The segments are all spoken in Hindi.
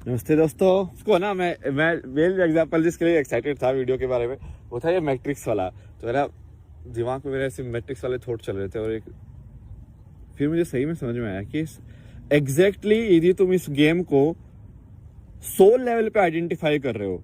नमस्ते दोस्तों। उसको ना मैं मेन एग्जांपल जिसके लिए एक्साइटेड था वीडियो के बारे में वो था ये मैट्रिक्स वाला। तो मेरा दिमाग में मेरे ऐसे मैट्रिक्स वाले थॉट चल रहे थे और फिर मुझे सही में समझ में आया कि एग्जैक्टली यदि तुम इस गेम को सोल लेवल पे आइडेंटिफाई कर रहे हो,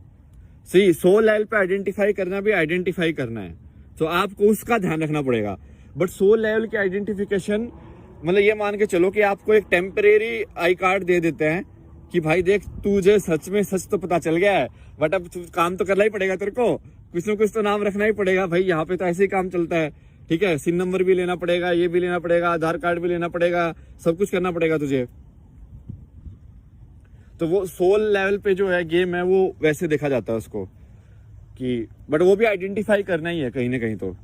सही सोल लेवल पे आइडेंटिफाई करना भी आइडेंटिफाई करना है, तो आपको उसका ध्यान रखना पड़ेगा। बट सोल लेवल की आइडेंटिफिकेशन मतलब ये मान के चलो कि आपको एक टेम्परेरी आई कार्ड दे देते हैं कि भाई देख तुझे सच में सच तो पता चल गया है, बट अब काम तो करना ही पड़ेगा, तेरे को कुछ ना कुछ तो नाम रखना ही पड़ेगा भाई। यहाँ पे तो ऐसे ही काम चलता है, ठीक है। सिन नंबर भी लेना पड़ेगा, ये भी लेना पड़ेगा, आधार कार्ड भी लेना पड़ेगा, सब कुछ करना पड़ेगा तुझे। तो वो सोल लेवल पे जो है गेम है वो वैसे देखा जाता है उसको कि, बट वो भी आइडेंटिफाई करना ही है कहीं ना कहीं। तो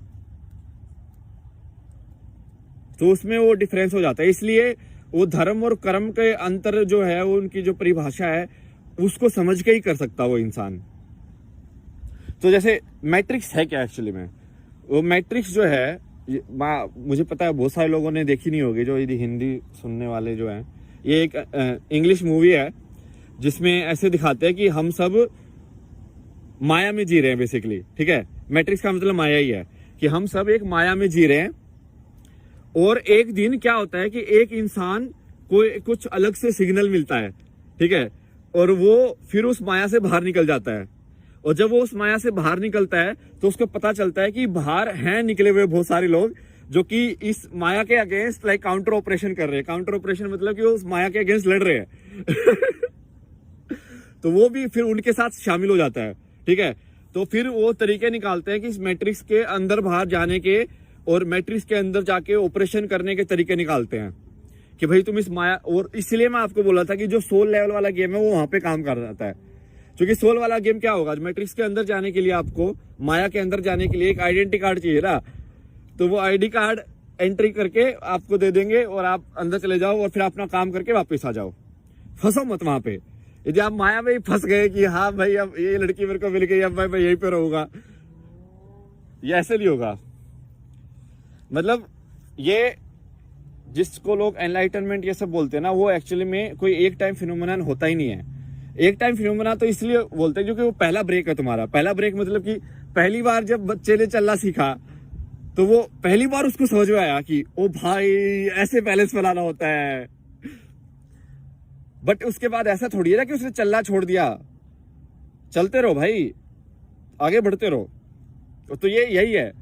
उसमें वो डिफरेंस हो जाता है। इसलिए वो धर्म और कर्म के अंतर जो है वो उनकी जो परिभाषा है उसको समझ के ही कर सकता वो इंसान। तो जैसे मैट्रिक्स है क्या एक्चुअली में, वो मैट्रिक्स जो है मुझे पता है बहुत सारे लोगों ने देखी नहीं होगी, जो यदि हिंदी सुनने वाले जो हैं। ये एक इंग्लिश मूवी है जिसमें ऐसे दिखाते हैं कि हम सब माया में जी रहे हैं बेसिकली, ठीक है। मैट्रिक्स का मतलब माया ही है कि हम सब एक माया में जी रहे हैं। और एक दिन क्या होता है कि एक इंसान को कुछ अलग से सिग्नल मिलता है, ठीक है, और वो फिर उस माया से बाहर निकल जाता है। और जब वो उस माया से बाहर निकलता है तो उसको पता चलता है कि बाहर हैं निकले हुए बहुत सारे लोग जो कि इस माया के अगेंस्ट लाइक काउंटर ऑपरेशन कर रहे हैं। काउंटर ऑपरेशन मतलब कि वो उस माया के अगेंस्ट लड़ रहे हैं तो वो भी फिर उनके साथ शामिल हो जाता है, ठीक है। तो फिर वो तरीके निकालते हैं कि इस मैट्रिक्स के अंदर बाहर जाने के और मैट्रिक्स के अंदर जाके ऑपरेशन करने के तरीके निकालते हैं कि भाई तुम इस माया। और इसलिए मैं आपको बोला था कि जो सोल लेवल वाला गेम है वो वहां पे काम कर जाता है, क्योंकि सोल वाला गेम क्या होगा, मैट्रिक्स के अंदर जाने के लिए आपको माया के अंदर जाने के लिए एक आइडेंटिटी कार्ड चाहिए ना। तो वो आईडी कार्ड एंट्री करके आपको दे देंगे और आप अंदर चले जाओ और फिर अपना काम करके वापस आ जाओ। फंसो मत वहां पे। यदि आप माया में ही फंस गए कि हाँ भाई अब ये लड़की मेरे को मिल गई, अब भाई मैं यहीं पे रहूंगा, ये ऐसे नहीं होगा। मतलब ये जिसको लोग एनलाइटनमेंट ये सब बोलते हैं ना, वो एक्चुअली में कोई एक टाइम फिनोमेनन होता ही नहीं है। एक टाइम फिनोमेना तो इसलिए बोलते हैं क्योंकि वो पहला ब्रेक है तुम्हारा। पहला ब्रेक मतलब कि पहली बार जब बच्चे ने चलना सीखा तो वो पहली बार उसको समझ में आया कि ओ भाई ऐसे बैलेंस बनाना होता है। बट उसके बाद ऐसा थोड़ी है ना कि उसने चलना छोड़ दिया। चलते रहो भाई, आगे बढ़ते रहो। तो ये यही है,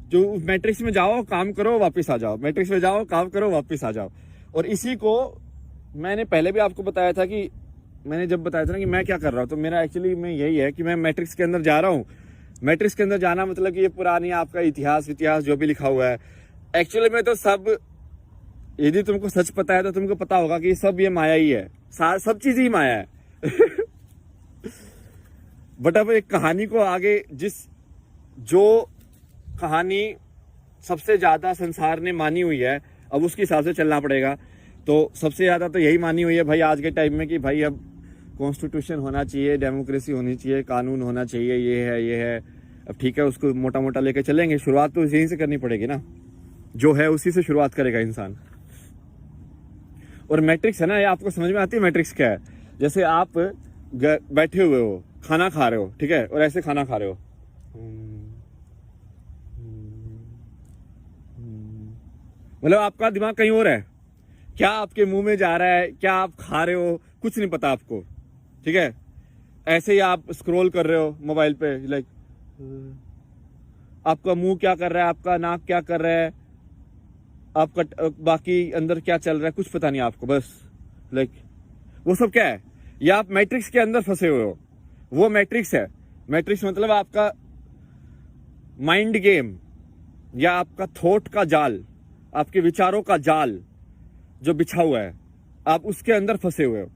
जो मैट्रिक्स में जाओ काम करो वापस आ जाओ, मैट्रिक्स में जाओ काम करो वापस आ जाओ। और इसी को मैंने पहले भी आपको बताया था कि मैंने जब बताया था ना कि मैं क्या कर रहा हूँ, तो मेरा एक्चुअली में यही है कि मैं मैट्रिक्स के अंदर जा रहा हूँ। मैट्रिक्स के अंदर जाना मतलब कि ये पुरानी आपका इतिहास जो भी लिखा हुआ है एक्चुअली में तो सब, यदि तुमको सच पता है तो तुमको पता होगा कि सब ये माया ही है, सब चीज ही माया है बट अब एक कहानी को आगे जो कहानी सबसे ज्यादा संसार ने मानी हुई है अब उसके हिसाब से चलना पड़ेगा। तो सबसे ज्यादा तो यही मानी हुई है भाई आज के टाइम में कि भाई अब कॉन्स्टिट्यूशन होना चाहिए, डेमोक्रेसी होनी चाहिए, कानून होना चाहिए, ये है। अब ठीक है, उसको मोटा मोटा लेके चलेंगे, शुरुआत तो यहीं से करनी पड़ेगी ना, जो है उसी से शुरुआत करेगा इंसान। और मैट्रिक्स है ना, ये आपको समझ में आती है मैट्रिक्स क्या है। जैसे आप बैठे हुए हो, खाना खा रहे हो, ठीक है, और ऐसे खाना खा रहे हो, मतलब आपका दिमाग कहीं और है, क्या आपके मुंह में जा रहा है, क्या आप खा रहे हो, कुछ नहीं पता आपको, ठीक है। ऐसे ही आप स्क्रॉल कर रहे हो मोबाइल पे, लाइक आपका मुंह क्या कर रहा है, आपका नाक क्या कर रहा है, आपका बाकी अंदर क्या चल रहा है कुछ पता नहीं आपको, बस लाइक वो सब क्या है, या आप मैट्रिक्स के अंदर फंसे हुए हो। वो मैट्रिक्स है। मैट्रिक्स मतलब आपका माइंड गेम या आपका थॉट का जाल, आपके विचारों का जाल जो बिछा हुआ है, आप उसके अंदर फंसे हुए हो।